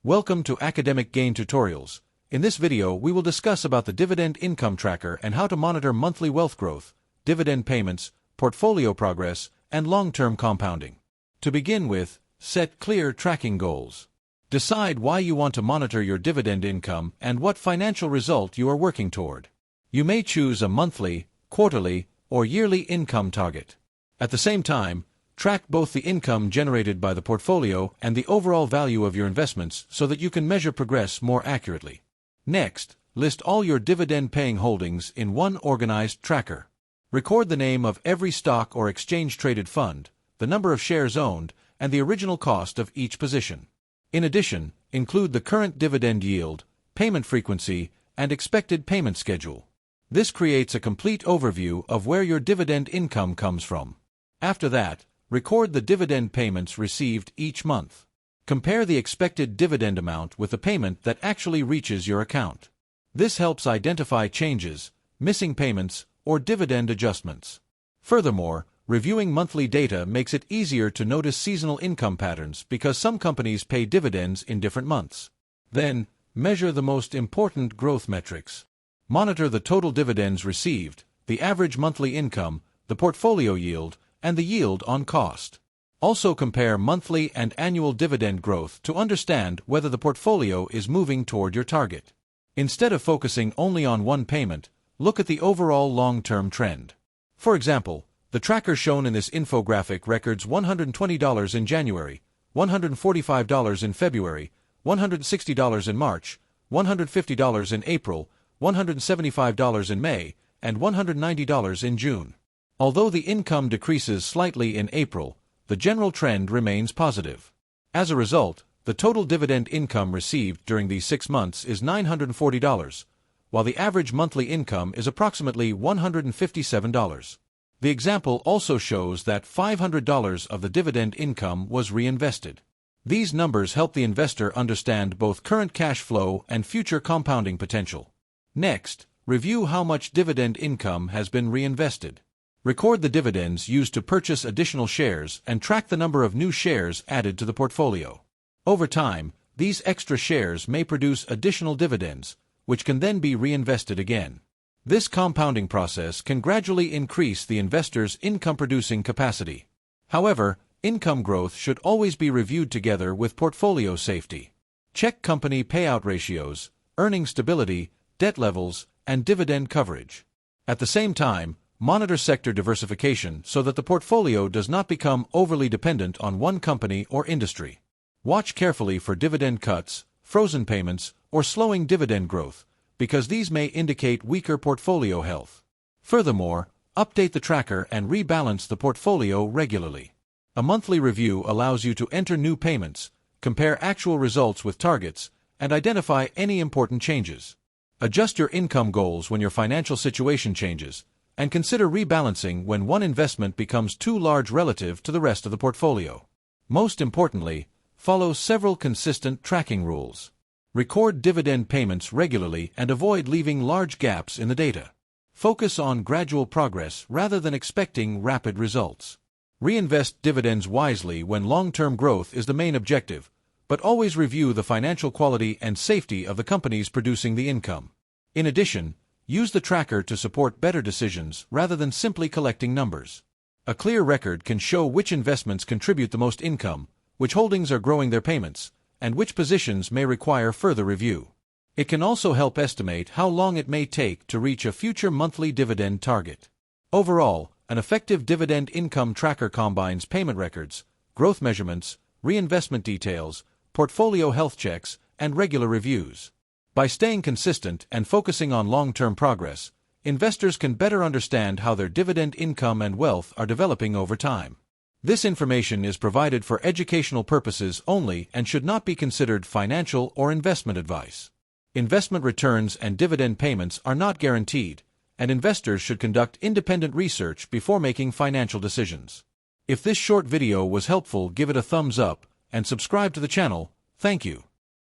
Welcome to Academic Gain Tutorials. In this video, we will discuss about the Dividend Income Tracker and how to monitor monthly wealth growth, dividend payments, portfolio progress, and long-term compounding. To begin with, set clear tracking goals. Decide why you want to monitor your dividend income and what financial result you are working toward. You may choose a monthly, quarterly, or yearly income target. At the same time, track both the income generated by the portfolio and the overall value of your investments so that you can measure progress more accurately. Next, list all your dividend-paying holdings in one organized tracker. Record the name of every stock or exchange-traded fund, the number of shares owned, and the original cost of each position. In addition, include the current dividend yield, payment frequency, and expected payment schedule. This creates a complete overview of where your dividend income comes from. After that, record the dividend payments received each month. Compare the expected dividend amount with the payment that actually reaches your account. This helps identify changes, missing payments, or dividend adjustments. Furthermore, reviewing monthly data makes it easier to notice seasonal income patterns because some companies pay dividends in different months. Then, measure the most important growth metrics. Monitor the total dividends received, the average monthly income, the portfolio yield, and the yield on cost. Also compare monthly and annual dividend growth to understand whether the portfolio is moving toward your target. Instead of focusing only on one payment, look at the overall long-term trend. For example, the tracker shown in this infographic records $120 in January, $145 in February, $160 in March, $150 in April, $175 in May, and $190 in June. Although the income decreases slightly in April, the general trend remains positive. As a result, the total dividend income received during these 6 months is $940, while the average monthly income is approximately $157. The example also shows that $500 of the dividend income was reinvested. These numbers help the investor understand both current cash flow and future compounding potential. Next, review how much dividend income has been reinvested. Record the dividends used to purchase additional shares and track the number of new shares added to the portfolio. Over time, these extra shares may produce additional dividends, which can then be reinvested again. This compounding process can gradually increase the investor's income-producing capacity. However, income growth should always be reviewed together with portfolio safety. Check company payout ratios, earning stability, debt levels, and dividend coverage. At the same time, monitor sector diversification so that the portfolio does not become overly dependent on one company or industry. Watch carefully for dividend cuts, frozen payments, or slowing dividend growth, because these may indicate weaker portfolio health. Furthermore, update the tracker and rebalance the portfolio regularly. A monthly review allows you to enter new payments, compare actual results with targets, and identify any important changes. Adjust your income goals when your financial situation changes, and consider rebalancing when one investment becomes too large relative to the rest of the portfolio. Most importantly, follow several consistent tracking rules. Record dividend payments regularly and avoid leaving large gaps in the data. Focus on gradual progress rather than expecting rapid results. Reinvest dividends wisely when long-term growth is the main objective, but always review the financial quality and safety of the companies producing the income. In addition, use the tracker to support better decisions rather than simply collecting numbers. A clear record can show which investments contribute the most income, which holdings are growing their payments, and which positions may require further review. It can also help estimate how long it may take to reach a future monthly dividend target. Overall, an effective dividend income tracker combines payment records, growth measurements, reinvestment details, portfolio health checks, and regular reviews. By staying consistent and focusing on long-term progress, investors can better understand how their dividend income and wealth are developing over time. This information is provided for educational purposes only and should not be considered financial or investment advice. Investment returns and dividend payments are not guaranteed, and investors should conduct independent research before making financial decisions. If this short video was helpful, give it a thumbs up and subscribe to the channel. Thank you.